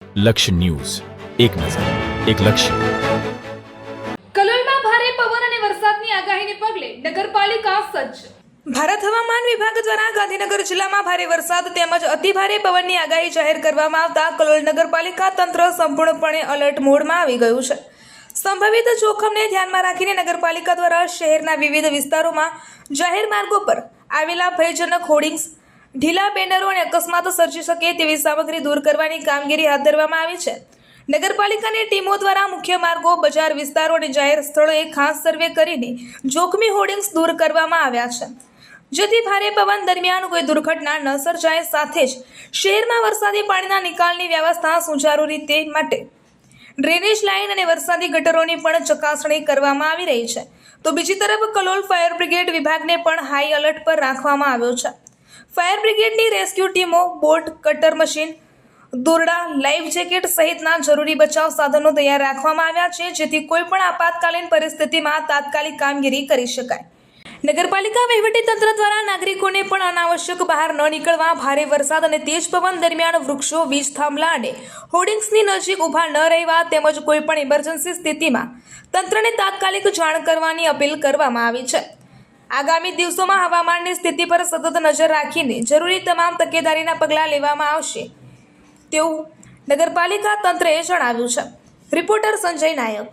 લક્ષ્ય ન્યૂઝ, એક નજર, એક લક્ષ્ય. કલોલમાં ભારે પવન અને વરસાદની આગાહીને પગલે નગરપાલિકા સજ્જ. ભારત હવામાન વિભાગ દ્વારા ગાંધીનગર જિલ્લામાં ભારે વરસાદ તેમજ અતિભારે પવનની આગાહી જાહેર કરવામાં આવતા કલોલ નગરપાલિકા તંત્ર સંપૂર્ણપણે એલર્ટ મોડમાં આવી ગયું છે. સંભવિત જોખમને ધ્યાનમાં રાખીને નગરપાલિકા દ્વારા શહેરના વિવિધ વિસ્તારોમાં જાહેર માર્ગો પર આવેલા ભયજનક હોર્ડિંગ્સ, ઢીલા બેનરો અને અકસ્માત સર્જી શકે તેવી સામગ્રી દૂર કરવાની કામગીરી હાથ ધરવામાં આવી છે. નગરપાલિકાની ટીમો દ્વારા મુખ્ય માર્ગો, બજાર વિસ્તારો અને જાહેર સ્થળોએ ખાસ સર્વે કરીને જોખમી હોર્ડિંગ્સ દૂર કરવામાં આવ્યા છે, જેથી ભારે પવન દરમિયાન કોઈ દુર્ઘટના ન સર્જાય. સાથે જ શહેરમાં વરસાદી પાણીના નિકાલની વ્યવસ્થા સુચારુ રીતે માટે ડ્રેનેજ લાઇન અને વરસાદી ગટરોની પણ ચકાસણી કરવામાં આવી રહી છે. તો બીજી તરફ કલોલ ફાયર બ્રિગેડ વિભાગને પણ હાઈ એલર્ટ પર રાખવામાં આવ્યો છે. ફાયર બ્રિગેડની રેસ્ક્યુ ટીમો બોટ, કટર મશીન, દોરડા, લાઈફ જેકેટ સહિતના જરૂરી બચાવ સાધનો તૈયાર રાખવામાં આવ્યા છે, જેથી કોઈ પણ આપાતકાલીન પરિસ્થિતિમાં તાત્કાલિક કામગીરી કરી શકાય. નગરપાલિકા વહીવટીતંત્ર દ્વારા નાગરિકોને પણ અનાવશ્યક બહાર ન નીકળવા, ભારે વરસાદ અને તેજ પવન દરમિયાન વૃક્ષો, વીજ થાંભલા અને હોર્ડિંગ્સની નજીક ઊભા ન રહેવા તેમજ કોઈ પણ ઇમરજન્સી સ્થિતિમાં તંત્રને તાત્કાલિક જાણ કરવાની અપીલ કરવામાં આવી છે. આગામી દિવસોમાં હવામાનની સ્થિતિ પર સતત નજર રાખીને જરૂરી તમામ તકેદારીના પગલાં લેવામાં આવશે તેવું નગરપાલિકા તંત્રએ જણાવ્યું છે. રિપોર્ટર સંજય નાયક.